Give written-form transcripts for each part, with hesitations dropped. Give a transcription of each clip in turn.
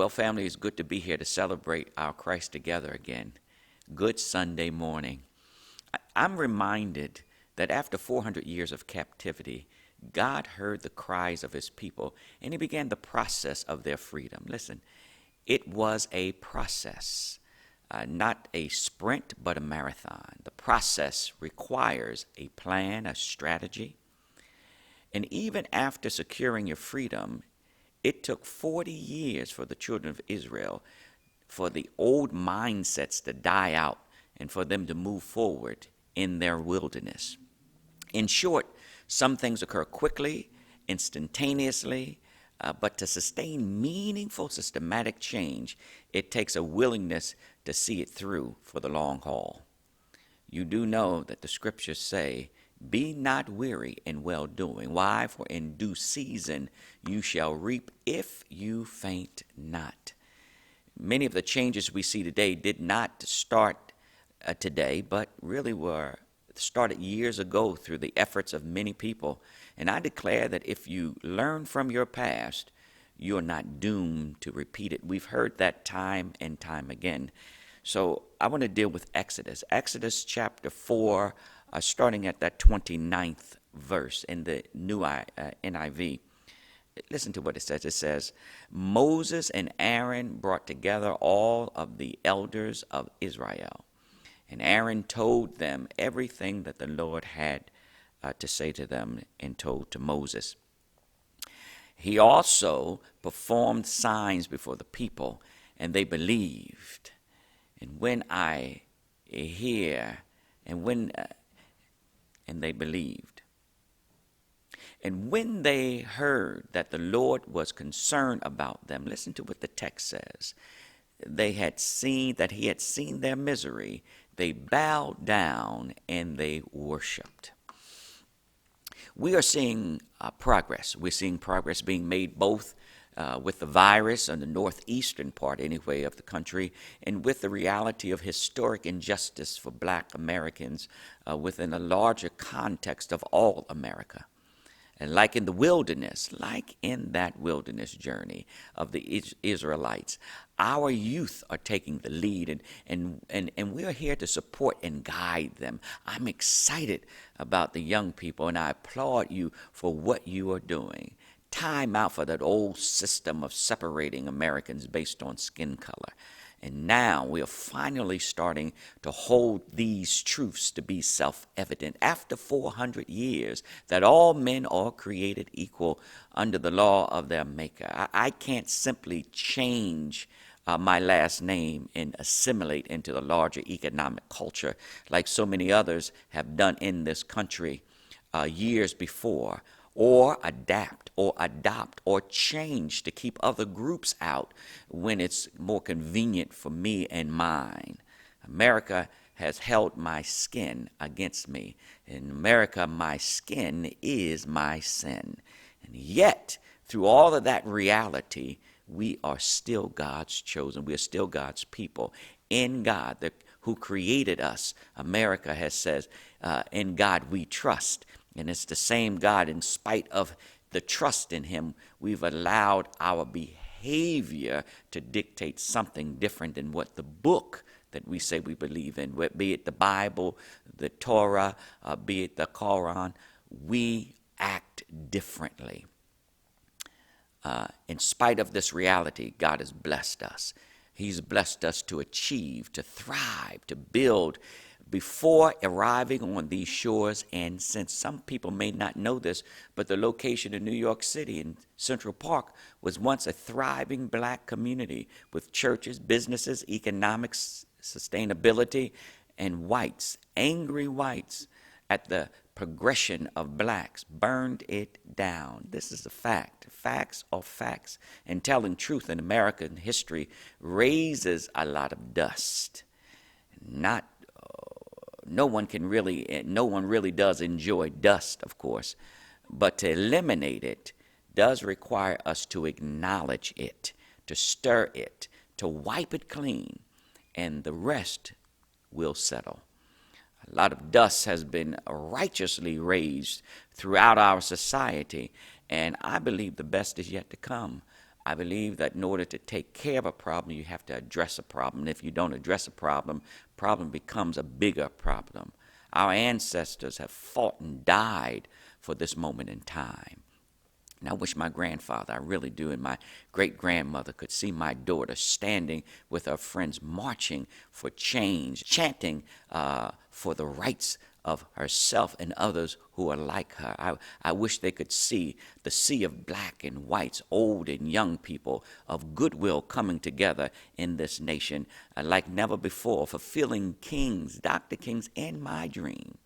Well, family, it's good to be here to celebrate our Christ together again. Good Sunday morning. I'm reminded that after 400 years of captivity, God heard the cries of his people, and he began the process of their freedom. Listen, it was a process, not a sprint, but a marathon. The process requires a plan, a strategy. And even after securing your freedom, it took 40 years for the children of Israel, for the old mindsets to die out and for them to move forward in their wilderness. In short, some things occur quickly, instantaneously, but to sustain meaningful, systematic change, it takes a willingness to see it through for the long haul. You do know that the scriptures say, "Be not weary in well-doing." Why? For in due season you shall reap if you faint not. Many of the changes we see today did not start today, but really were started years ago through the efforts of many people. And I declare that if you learn from your past, you're not doomed to repeat it. We've heard that time and time again. So I want to deal with Exodus. Exodus chapter 4, starting at that 29th verse in the new NIV. Listen to what it says. It says, Moses and Aaron brought together all of the elders of Israel. And Aaron told them everything that the Lord had to say to them and told to Moses. He also performed signs before the people, and they believed. And when I hear, and they believed. And when they heard that the Lord was concerned about them, listen to what the text says. They had seen that he had seen their misery. They bowed down and they worshiped. We are seeing progress. We're seeing progress being made both with the virus on the northeastern part, anyway, of the country, and with the reality of historic injustice for Black Americans within a larger context of all America. And like in the wilderness, like in that wilderness journey of the Israelites, our youth are taking the lead, and we are here to support and guide them. I'm excited about the young people, and I applaud you for what you are doing. Time out for that old system of separating Americans based on skin color. And now we are finally starting to hold these truths to be self-evident after 400 years that all men are created equal under the law of their maker. I can't simply change my last name and assimilate into the larger economic culture like so many others have done in this country years before, or adapt or adopt or change to keep other groups out when it's more convenient for me and mine. America has held my skin against me. In America, my skin is my sin. And yet, through all of that reality, we are still God's chosen. We are still God's people. In God, who created us, America has said, in God we trust. And it's the same God, in spite of the trust in him, we've allowed our behavior to dictate something different than what the book that we say we believe in, be it the Bible, the Torah, be it the Quran. We act differently. In spite of this reality, God has blessed us. He's blessed us to achieve, to thrive, to build before arriving on these shores. And since some people may not know this, but the location in New York City in Central Park was once a thriving black community with churches, businesses, economics, sustainability, and whites, angry whites at the progression of blacks burned it down. This is a fact. Facts are facts. And telling truth in American history raises a lot of dust. No one really does enjoy dust, of course, but to eliminate it does require us to acknowledge it, to stir it, to wipe it clean, and the rest will settle. A lot of dust has been righteously raised throughout our society, and I believe the best is yet to come. I believe that in order to take care of a problem, you have to address a problem. And if you don't address a problem becomes a bigger problem. Our ancestors have fought and died for this moment in time. And I wish my grandfather, I really do, and my great-grandmother could see my daughter standing with her friends marching for change, chanting for the rights of herself and others who are like her. I wish they could see the sea of black and whites, old and young people of goodwill coming together in this nation like never before, fulfilling King's, Dr. King's, and my dream.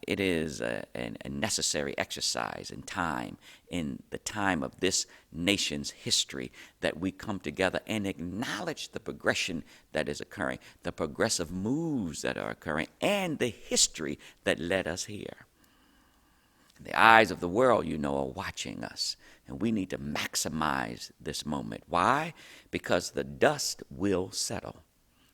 It is a necessary exercise in time, in the time of this nation's history, that we come together and acknowledge the progression that is occurring, the progressive moves that are occurring, and the history that led us here. The eyes of the world, are watching us, and we need to maximize this moment. Why? Because the dust will settle.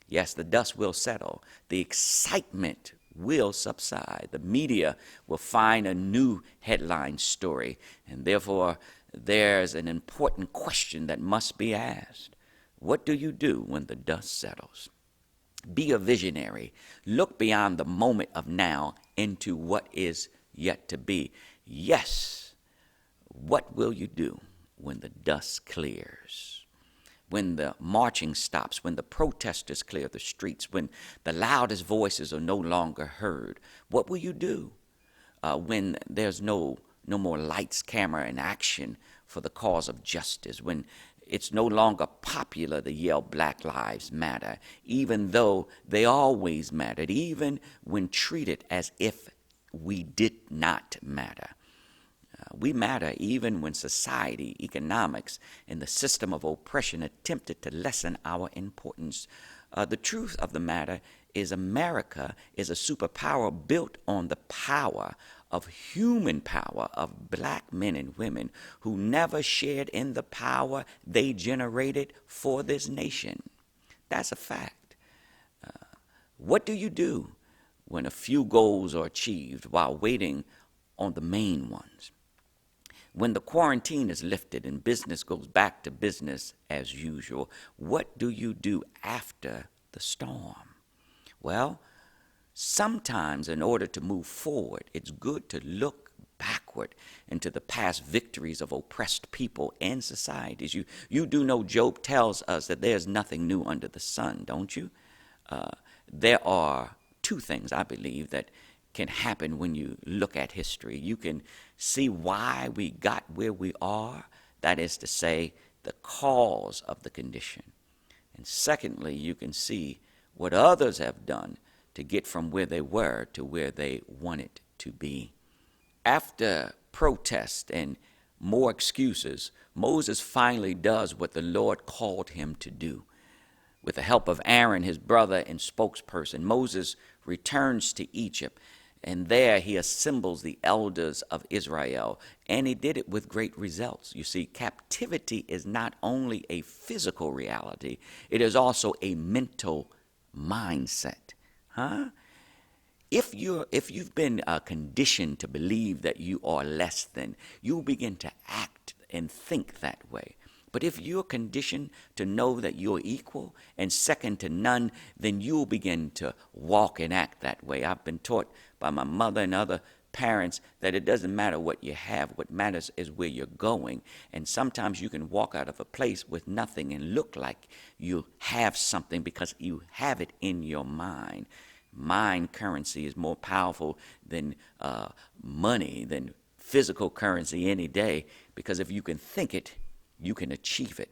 Yes, the dust will settle. The excitement will subside. The media will find a new headline story, and therefore there's an important question that must be asked. What do you do when the dust settles? Be a visionary. Look beyond the moment of now into what is yet to be. Yes, what will you do when the dust clears? When the marching stops, when the protesters clear the streets, when the loudest voices are no longer heard, what will you do when there's no more lights, camera, and action for the cause of justice, when it's no longer popular to yell Black Lives Matter, even though they always mattered, even when treated as if we did not matter? We matter even when society, economics, and the system of oppression attempted to lessen our importance. The truth of the matter is America is a superpower built on the power of human power of black men and women who never shared in the power they generated for this nation. That's a fact. What do you do when a few goals are achieved while waiting on the main ones? When the quarantine is lifted and business goes back to business as usual, what do you do after the storm? Well, sometimes in order to move forward, it's good to look backward into the past victories of oppressed people and societies. You do know Job tells us that there's nothing new under the sun, don't you? There are two things, I believe, that can happen when you look at history. You can see why we got where we are. That is to say, the cause of the condition. And secondly, you can see what others have done to get from where they were to where they wanted to be. After protest and more excuses, Moses finally does what the Lord called him to do. With the help of Aaron, his brother and spokesperson, Moses returns to Egypt, and there he assembles the elders of Israel, and he did it with great results. You see, captivity is not only a physical reality, it is also a mental mindset. If you've been conditioned to believe that you are less than, you'll begin to act and think that way. But if you're conditioned to know that you're equal and second to none, then you'll begin to walk and act that way. I've been taught by my mother and other parents that it doesn't matter what you have. What matters is where you're going. And sometimes you can walk out of a place with nothing and look like you have something because you have it in your mind. Mind currency is more powerful than money, than physical currency any day, because if you can think it, you can achieve it.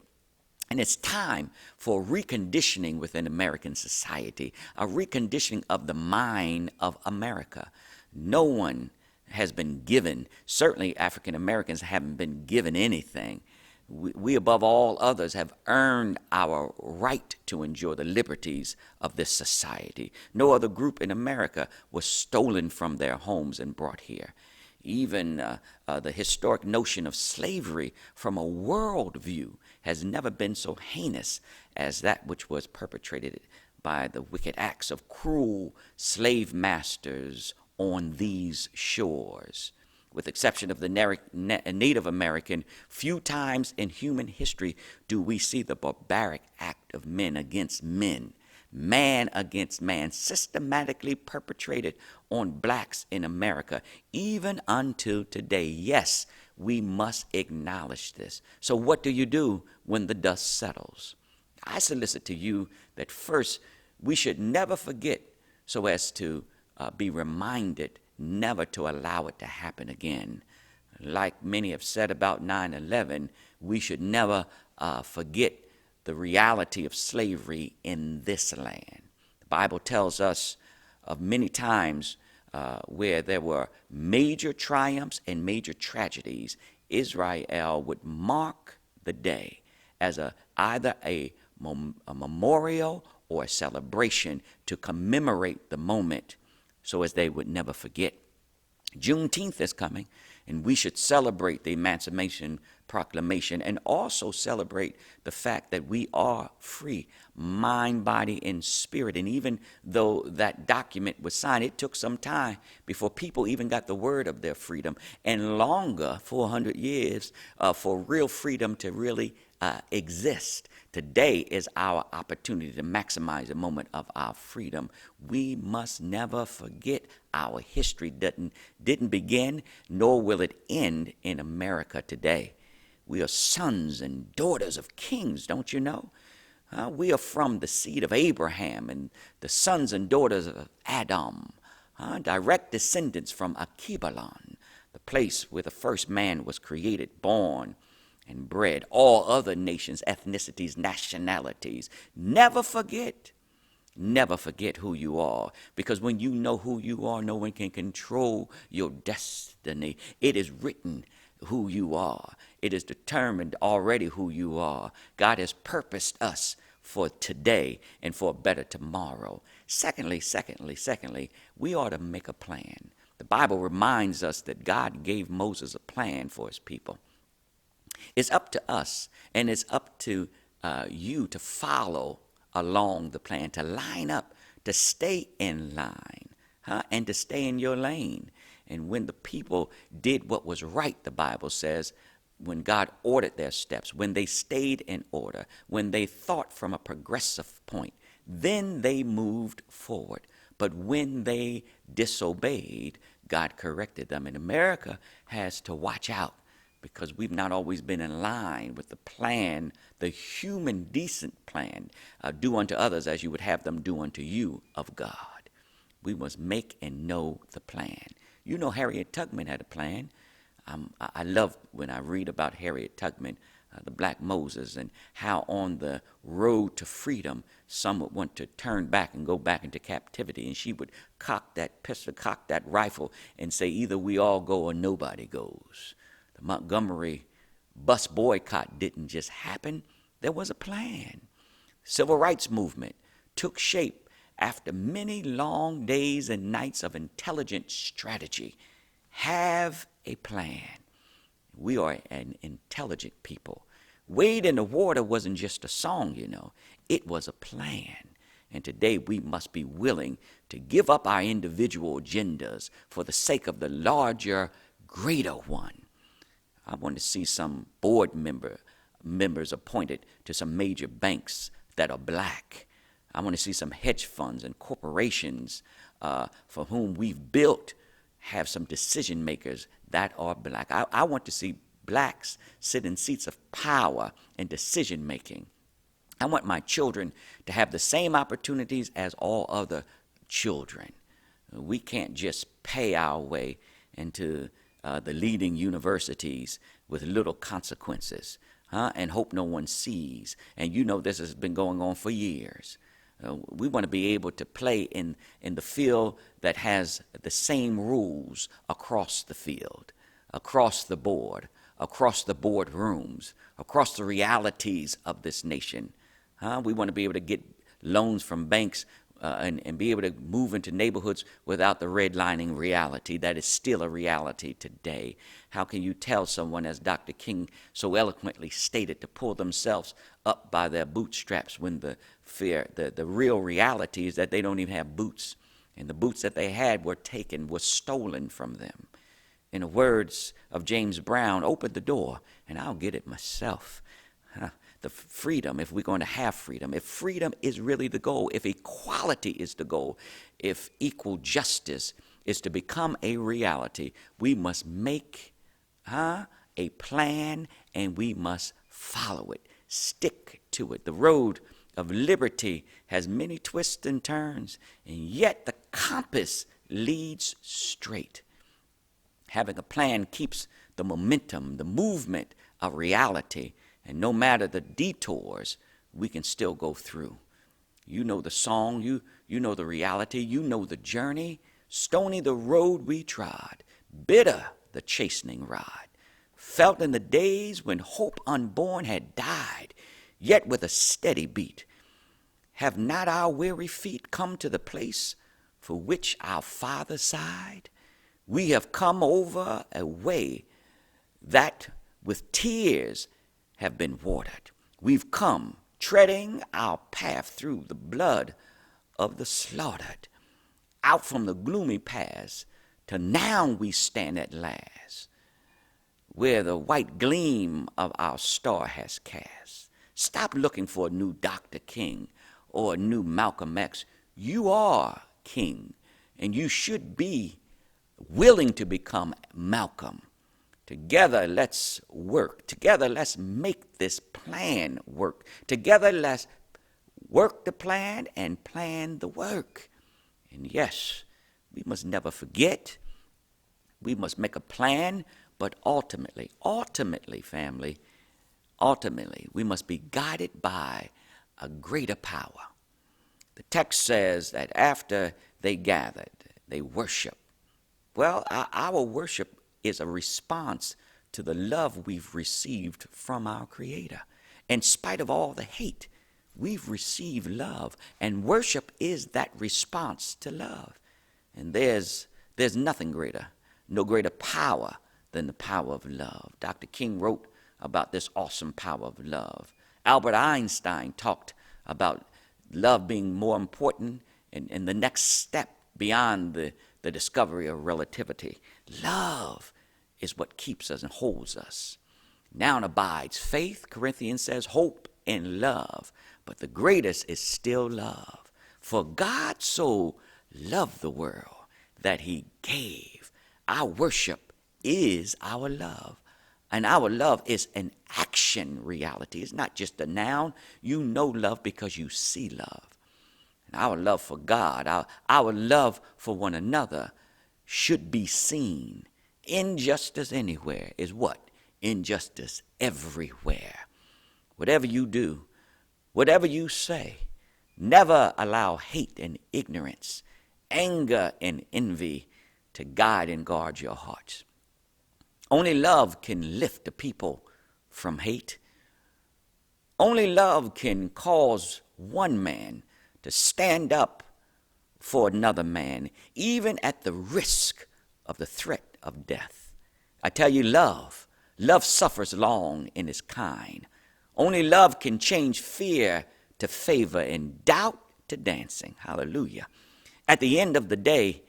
And it's time for reconditioning within American society, a reconditioning of the mind of America. No one has been given, certainly African Americans haven't been given anything. We, above all others, have earned our right to enjoy the liberties of this society. No other group in America was stolen from their homes and brought here. Even the historic notion of slavery from a world view has never been so heinous as that which was perpetrated by the wicked acts of cruel slave masters on these shores. With exception of the Native American, few times in human history do we see the barbaric act of men against men, man against man, systematically perpetrated on blacks in America, even until today. Yes, we must acknowledge this. So what do you do when the dust settles? I solicit to you that first, we should never forget so as to be reminded never to allow it to happen again. Like many have said about 9/11, we should never forget the reality of slavery in this land. The Bible tells us of many times where there were major triumphs and major tragedies. Israel would mark the day as either a memorial or a celebration to commemorate the moment so as they would never forget. Juneteenth is coming, and we should celebrate the Emancipation Proclamation and also celebrate the fact that we are free, mind, body, and spirit. And even though that document was signed, it took some time before people even got the word of their freedom, and longer, 400 years, for real freedom to really exist. Today is our opportunity to maximize the moment of our freedom. We must never forget our history didn't begin, nor will it end in America today. We are sons and daughters of kings, don't you know? We are from the seed of Abraham and the sons and daughters of Adam, direct descendants from Akibalon, the place where the first man was created, born, and bred. All other nations, ethnicities, nationalities. Never forget who you are, because when you know who you are, no one can control your destiny. It is written who you are. It is determined already who you are. God has purposed us for today and for a better tomorrow. Secondly, we ought to make a plan. The Bible reminds us that God gave Moses a plan for his people. It's up to us, and it's up to you to follow along the plan, to line up, to stay in line, and to stay in your lane. And when the people did what was right, the Bible says, when God ordered their steps, when they stayed in order, when they thought from a progressive point, then they moved forward. But when they disobeyed, God corrected them. And America has to watch out, because we've not always been in line with the plan, the human decent plan, do unto others as you would have them do unto you of God. We must make and know the plan. You know, Harriet Tubman had a plan. I love when I read about Harriet Tubman. the black Moses, and how on the road to freedom some would want to turn back and go back into captivity, and she would cock that pistol, cock that rifle, and say either we all go or nobody goes. The Montgomery bus boycott didn't just happen. There was a plan. Civil rights movement took shape after many long days and nights of intelligent strategy. Have a plan. We are an intelligent people. Wade in the Water wasn't just a song, It was a plan. And today we must be willing to give up our individual agendas for the sake of the larger, greater one. I want to see some board members appointed to some major banks that are black. I want to see some hedge funds and corporations for whom we've built have some decision makers that are black. I want to see blacks sit in seats of power and decision making. I want my children to have the same opportunities as all other children. We can't just pay our way into the leading universities with little consequences and hope no one sees. And this has been going on for years. We want to be able to play in the field that has the same rules across the field, across the board, across the boardrooms, across the realities of this nation. We want to be able to get loans from banks and be able to move into neighborhoods without the redlining reality that is still a reality today. How can you tell someone, as Dr. King so eloquently stated, to pull themselves up by their bootstraps when the real reality is that they don't even have boots, and the boots that they had were stolen from them. In the words of James Brown, open the door and I'll get it myself. The freedom, if we're going to have freedom, if freedom is really the goal, if equality is the goal, if equal justice is to become a reality, we must make a plan and we must follow it, stick to it. The road of liberty has many twists and turns, and yet the compass leads straight. Having a plan keeps the momentum, the movement of reality, and no matter the detours, we can still go through. You know the song, you know the reality, you know the journey. Stony the road we trod, bitter the chastening rod. Felt in the days when hope unborn had died, yet with a steady beat. Have not our weary feet come to the place for which our Father sighed? We have come over a way that with tears have been watered. We've come treading our path through the blood of the slaughtered. Out from the gloomy past to now we stand at last, where the white gleam of our star has cast. Stop looking for a new Dr. King or a new Malcolm X. You are King, and you should be willing to become Malcolm. Together, let's work. Together, let's make this plan work. Together, let's work the plan and plan the work. And yes, we must never forget. We must make a plan, but ultimately, family, we must be guided by a greater power. The text says that after they gathered, they worship. Well, our worship is a response to the love we've received from our Creator. In spite of all the hate, we've received love, and worship is that response to love. And there's nothing greater, no greater power than the power of love. Dr. King wrote about this awesome power of love. Albert Einstein talked about love being more important and the next step beyond the discovery of relativity. Love is what keeps us and holds us. Now abides faith, Corinthians says, hope and love. But the greatest is still love. For God so loved the world that he gave. Our worship is our love. And our love is an action reality. It's not just a noun. You know love because you see love. And our love for God, our love for one another should be seen. Injustice anywhere is what? Injustice everywhere. whatever you do, whatever you say, never allow hate and ignorance, anger and envy to guide and guard your hearts. Only love can lift the people from hate. Only love can cause one man to stand up for another man, even at the risk of the threat of death. I tell you, love suffers long and is kind. Only love can change fear to favor and doubt to dancing. Hallelujah. At the end of the day,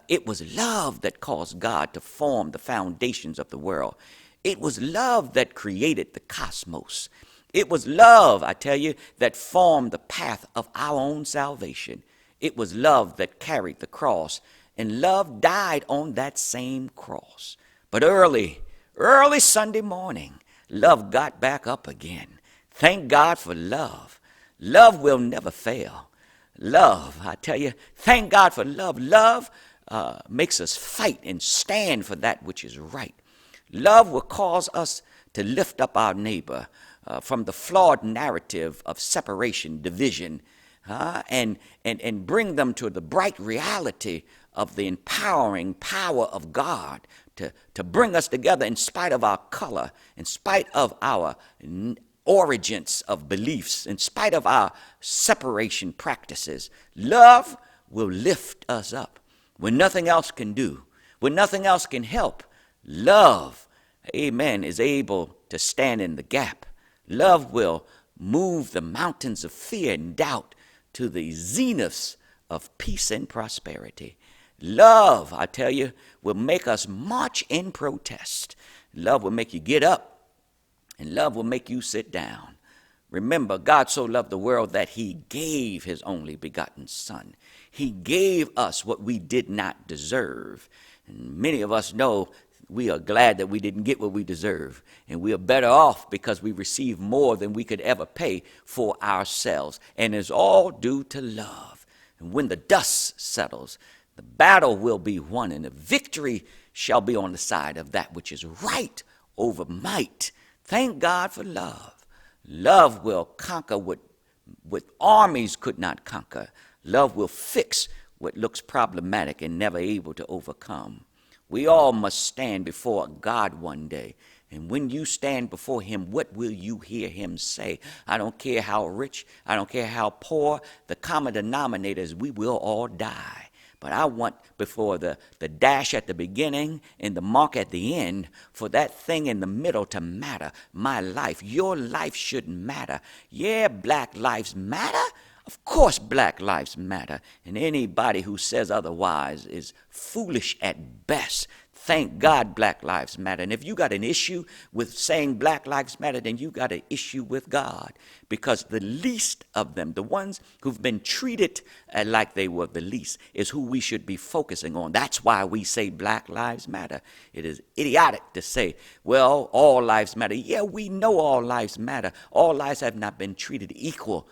it was love that caused God to form the foundations of the world. It was love that created the cosmos. It was love, I tell you, that formed the path of our own salvation. It was love that carried the cross, and love died on that same cross. But early Sunday morning, love got back up again. Thank God for love. Love will never fail. Love, I tell you, thank God for love. Love makes us fight and stand for that which is right. Love will cause us to lift up our neighbor from the flawed narrative of separation, division, and bring them to the bright reality of the empowering power of God to bring us together in spite of our color, in spite of our origins of beliefs, in spite of our separation practices. Love will lift us up when nothing else can do, when nothing else can help. Love, amen, is able to stand in the gap. Love will move the mountains of fear and doubt to the zeniths of peace and prosperity. Love, I tell you, will make us march in protest. Love will make you get up, and love will make you sit down. Remember, God so loved the world that he gave his only begotten Son. He gave us what we did not deserve. And many of us know we are glad that we didn't get what we deserve. And we are better off because we received more than we could ever pay for ourselves. And it's all due to love. And when the dust settles, the battle will be won, and the victory shall be on the side of that which is right over might. Thank God for love. Love will conquer what armies could not conquer. Love will fix what looks problematic and never able to overcome. We all must stand before God one day. And when you stand before him, what will you hear him say? I don't care how rich, I don't care how poor, the common denominator is we will all die. But I want before the dash at the beginning and the mark at the end for that thing in the middle to matter. My life, your life should matter. Yeah, black lives matter. Of course black lives matter. And anybody who says otherwise is foolish at best. Thank God black lives matter. And if you got an issue with saying black lives matter, then you got an issue with God. Because the least of them, the ones who've been treated like they were the least, is who we should be focusing on. That's why we say black lives matter. It is idiotic to say, well, all lives matter. Yeah, we know all lives matter. All lives have not been treated equal.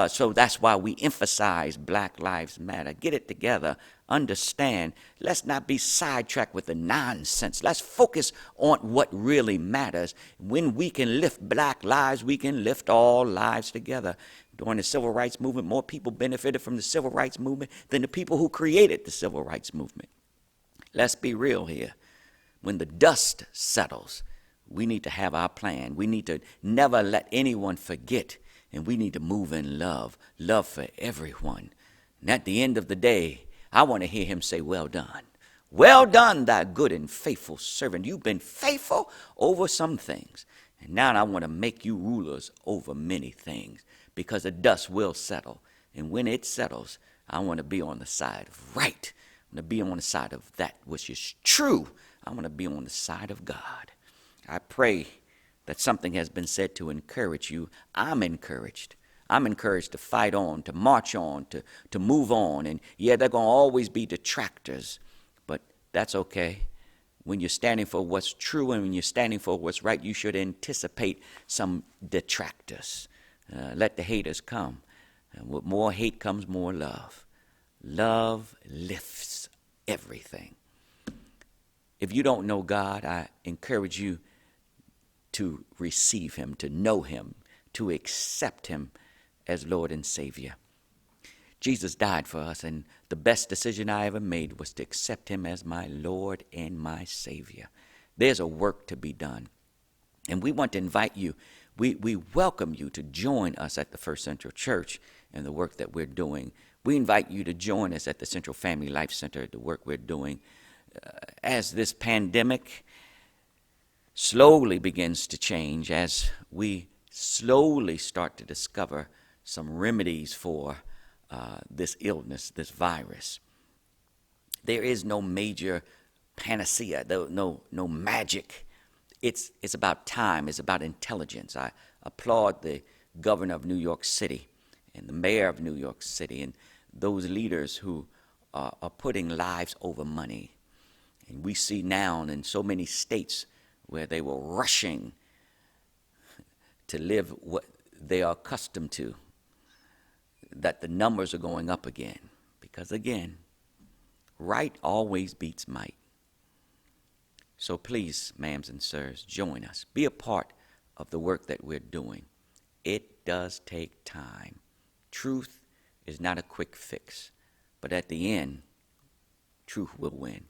So that's why we emphasize Black Lives Matter. Get it together. Understand. Let's not be sidetracked with the nonsense. Let's focus on what really matters. When we can lift black lives, we can lift all lives together. During the Civil Rights Movement, more people benefited from the Civil Rights Movement than the people who created the Civil Rights Movement. Let's be real here. When the dust settles, we need to have our plan. We need to never let anyone forget. And we need to move in love for everyone. And at the end of the day, I want to hear him say, well done. Well done, thy good and faithful servant. You've been faithful over some things. And now I want to make you rulers over many things, because the dust will settle. And when it settles, I want to be on the side of right. I want to be on the side of that which is true. I want to be on the side of God. I pray that something has been said to encourage you. I'm encouraged. I'm encouraged to fight on, to march on, to move on. And yeah, there are going to always be detractors, but that's okay. When you're standing for what's true and when you're standing for what's right, you should anticipate some detractors. Let the haters come. And with more hate comes more love. Love lifts everything. If you don't know God, I encourage you to receive him, to know him, to accept him as Lord and Savior. Jesus died for us, and the best decision I ever made was to accept him as my Lord and my Savior. There's a work to be done, and we want to invite you. We welcome you to join us at the First Central Church in the work that we're doing. We invite you to join us at the Central Family Life Center, the work we're doing. As this pandemic slowly begins to change, as we slowly start to discover some remedies for this illness, this virus. There is no major panacea, no magic. It's about time. It's about intelligence. I applaud the governor of New York City and the mayor of New York City and those leaders who are putting lives over money. And we see now in so many states where they were rushing to live what they are accustomed to, that the numbers are going up again. Because again, right always beats might. So please, ma'ams and sirs, join us. Be a part of the work that we're doing. It does take time. Truth is not a quick fix, but at the end, truth will win.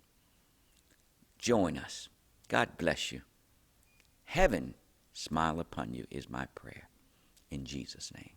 Join us. God bless you. Heaven smile upon you is my prayer. In Jesus' name.